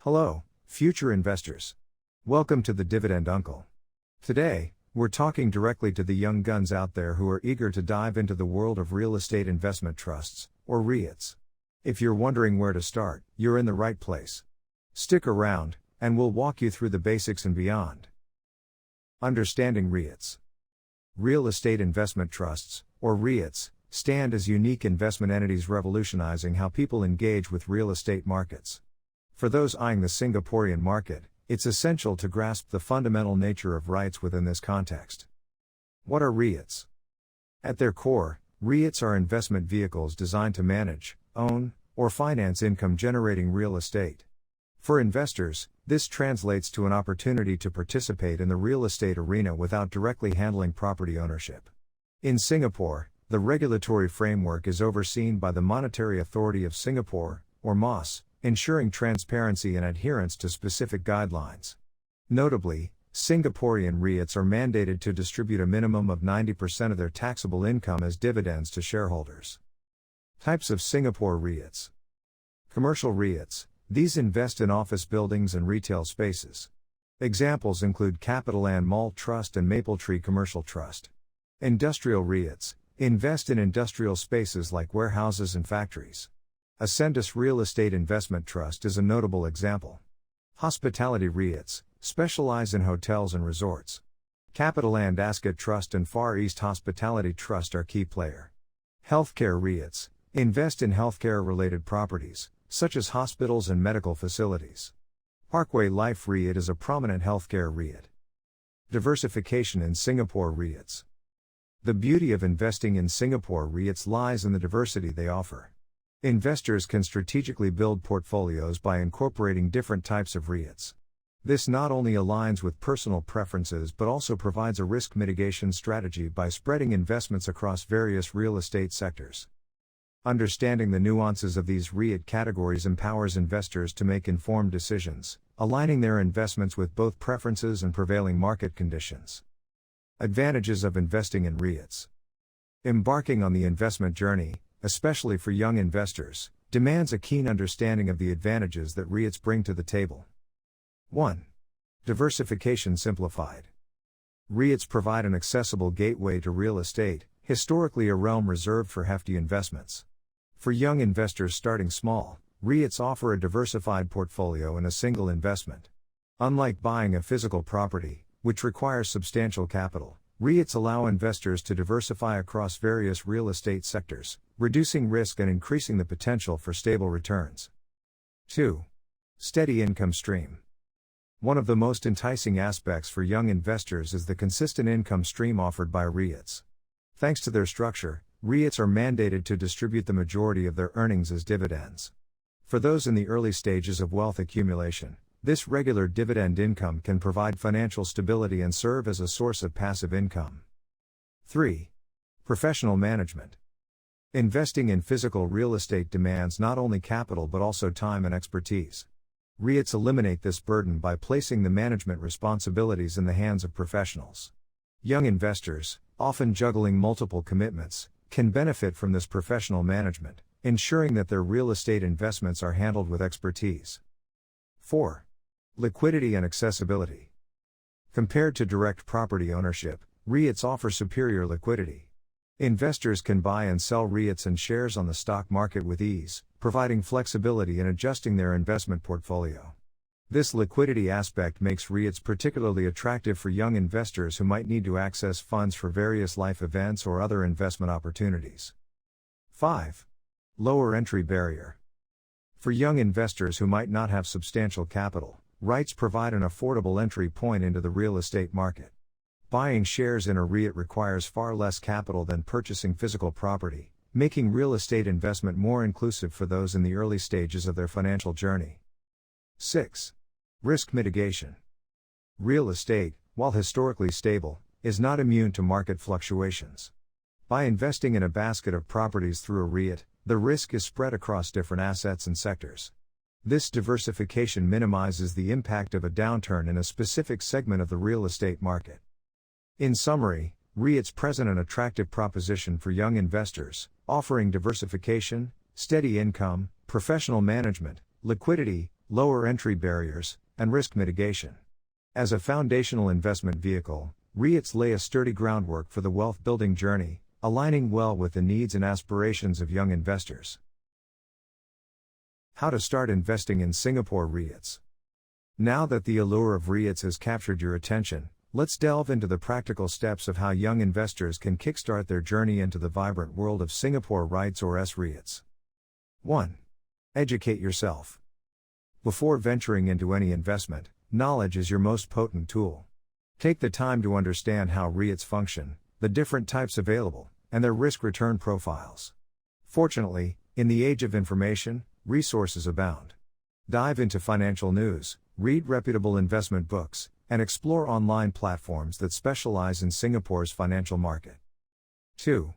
Hello, future investors. Welcome to the Dividend Uncle. Today, we're talking directly to the young guns out there who are eager to dive into the world of real estate investment trusts, or REITs. If you're wondering where to start, you're in the right place. Stick around, and we'll walk you through the basics and beyond. Understanding REITs. Real estate investment trusts, or REITs, stand as unique investment entities revolutionizing how people engage with real estate markets. For those eyeing the Singaporean market, it's essential to grasp the fundamental nature of REITs within this context. What are REITs? At their core, REITs are investment vehicles designed to manage, own, or finance income-generating real estate. For investors, this translates to an opportunity to participate in the real estate arena without directly handling property ownership. In Singapore, the regulatory framework is overseen by the Monetary Authority of Singapore, or MAS, ensuring transparency and adherence to specific guidelines. Notably, Singaporean REITs are mandated to distribute a minimum of 90% of their taxable income as dividends to shareholders. Types of Singapore REITs. Commercial REITs. These invest in office buildings and retail spaces. Examples include CapitaLand Mall Trust and Mapletree Commercial Trust. Industrial REITs. Invest in industrial spaces like warehouses and factories. Ascendus Real Estate Investment Trust is a notable example. Hospitality REITs specialize in hotels and resorts. CapitaLand Ascot Trust and Far East Hospitality Trust are key player. Healthcare REITs invest in healthcare-related properties, such as hospitals and medical facilities. Parkway Life REIT is a prominent healthcare REIT. Diversification in Singapore REITs. The beauty of investing in Singapore REITs lies in the diversity they offer. Investors can strategically build portfolios by incorporating different types of REITs. This not only aligns with personal preferences but also provides a risk mitigation strategy by spreading investments across various real estate sectors. Understanding the nuances of these REIT categories empowers investors to make informed decisions, aligning their investments with both preferences and prevailing market conditions. Advantages of investing in REITs. Embarking on the investment journey, especially for young investors, demands a keen understanding of the advantages that REITs bring to the table. 1. Diversification simplified. REITs provide an accessible gateway to real estate, historically a realm reserved for hefty investments. For young investors starting small, REITs offer a diversified portfolio in a single investment. Unlike buying a physical property, which requires substantial capital, REITs allow investors to diversify across various real estate sectors, reducing risk and increasing the potential for stable returns. 2. Steady income stream. One of the most enticing aspects for young investors is the consistent income stream offered by REITs. Thanks to their structure, REITs are mandated to distribute the majority of their earnings as dividends. For those in the early stages of wealth accumulation, this regular dividend income can provide financial stability and serve as a source of passive income. 3. Professional management. Investing in physical real estate demands not only capital but also time and expertise. REITs eliminate this burden by placing the management responsibilities in the hands of professionals. Young investors, often juggling multiple commitments, can benefit from this professional management, ensuring that their real estate investments are handled with expertise. 4. Liquidity and accessibility. Compared to direct property ownership, REITs offer superior liquidity. Investors can buy and sell REITs and shares on the stock market with ease, providing flexibility in adjusting their investment portfolio. This liquidity aspect makes REITs particularly attractive for young investors who might need to access funds for various life events or other investment opportunities. 5. Lower entry barrier. For young investors who might not have substantial capital, REITs provide an affordable entry point into the real estate market. Buying shares in a REIT requires far less capital than purchasing physical property, making real estate investment more inclusive for those in the early stages of their financial journey. 6. Risk mitigation. Real estate, while historically stable, is not immune to market fluctuations. By investing in a basket of properties through a REIT, the risk is spread across different assets and sectors. This diversification minimizes the impact of a downturn in a specific segment of the real estate market. In summary, REITs present an attractive proposition for young investors, offering diversification, steady income, professional management, liquidity, lower entry barriers, and risk mitigation. As a foundational investment vehicle, REITs lay a sturdy groundwork for the wealth building journey, aligning well with the needs and aspirations of young investors. How to start investing in Singapore REITs. Now that the allure of REITs has captured your attention, let's delve into the practical steps of how young investors can kickstart their journey into the vibrant world of Singapore REITs or S-REITs. 1. Educate yourself. Before venturing into any investment, knowledge is your most potent tool. Take the time to understand how REITs function, the different types available, and their risk-return profiles. Fortunately, in the age of information, resources abound. Dive into financial news, read reputable investment books, and explore online platforms that specialize in Singapore's financial market. 2.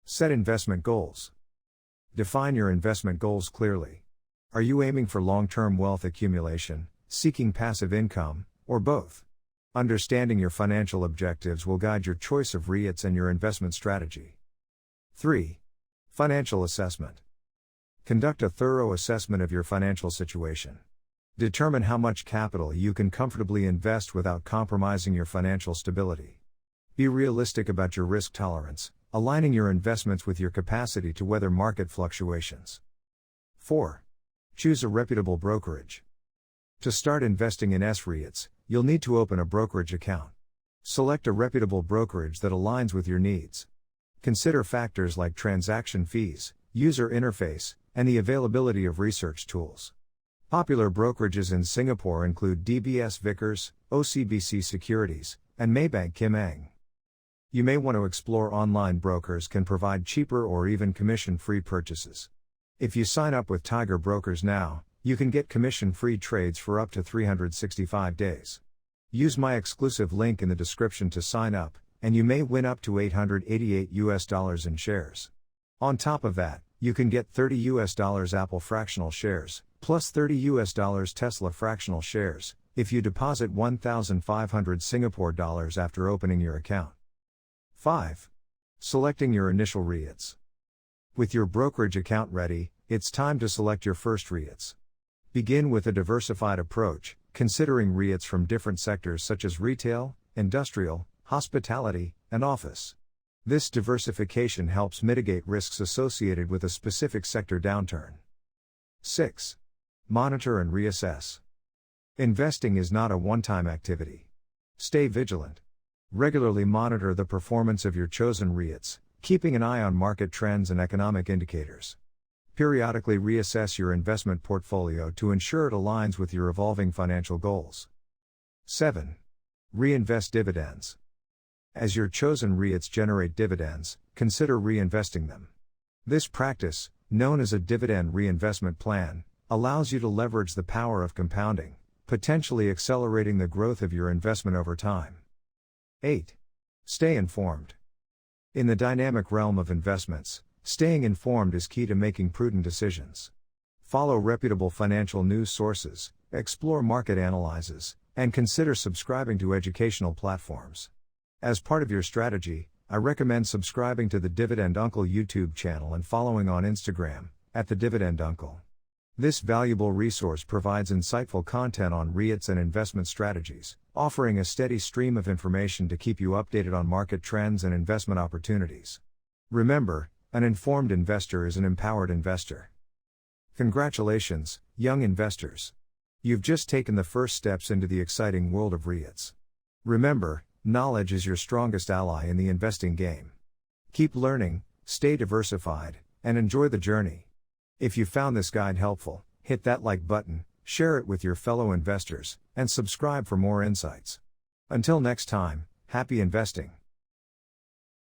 Set investment goals. Define your investment goals clearly. Are you aiming for long-term wealth accumulation, seeking passive income, or both? Understanding your financial objectives will guide your choice of REITs and your investment strategy. 3. Financial assessment. Conduct a thorough assessment of your financial situation. Determine how much capital you can comfortably invest without compromising your financial stability. Be realistic about your risk tolerance, aligning your investments with your capacity to weather market fluctuations. 4. Choose a reputable brokerage. To start investing in S-REITs, you'll need to open a brokerage account. Select a reputable brokerage that aligns with your needs. Consider factors like transaction fees, user interface, and the availability of research tools. Popular brokerages in Singapore include DBS Vickers, OCBC Securities, and Maybank Kim Eng. You may want to explore online brokers can provide cheaper or even commission-free purchases. If you sign up with Tiger Brokers now, you can get commission-free trades for up to 365 days. Use my exclusive link in the description to sign up, and you may win up to $888 in shares. On top of that, you can get $30 Apple fractional shares, plus $30 Tesla fractional shares, if you deposit 1,500 Singapore dollars after opening your account. 5. Selecting your initial REITs. With your brokerage account ready, it's time to select your first REITs. Begin with a diversified approach, considering REITs from different sectors such as retail, industrial, hospitality, and office. This diversification helps mitigate risks associated with a specific sector downturn. 6. Monitor and reassess. Investing is not a one-time activity. Stay vigilant. Regularly monitor the performance of your chosen REITs, keeping an eye on market trends and economic indicators. Periodically reassess your investment portfolio to ensure it aligns with your evolving financial goals. 7. Reinvest dividends. As your chosen REITs generate dividends, consider reinvesting them. This practice, known as a dividend reinvestment plan, allows you to leverage the power of compounding, potentially accelerating the growth of your investment over time. 8. Stay informed. In the dynamic realm of investments, staying informed is key to making prudent decisions. Follow reputable financial news sources, explore market analyses, and consider subscribing to educational platforms. As part of your strategy, I recommend subscribing to the Dividend Uncle YouTube channel and following on Instagram, @TheDividendUncle. This valuable resource provides insightful content on REITs and investment strategies, offering a steady stream of information to keep you updated on market trends and investment opportunities. Remember, an informed investor is an empowered investor. Congratulations, young investors. You've just taken the first steps into the exciting world of REITs. Remember, knowledge is your strongest ally in the investing game. Keep learning, stay diversified, and enjoy the journey. If you found this guide helpful, hit that like button, share it with your fellow investors, and subscribe for more insights. Until next time, happy investing.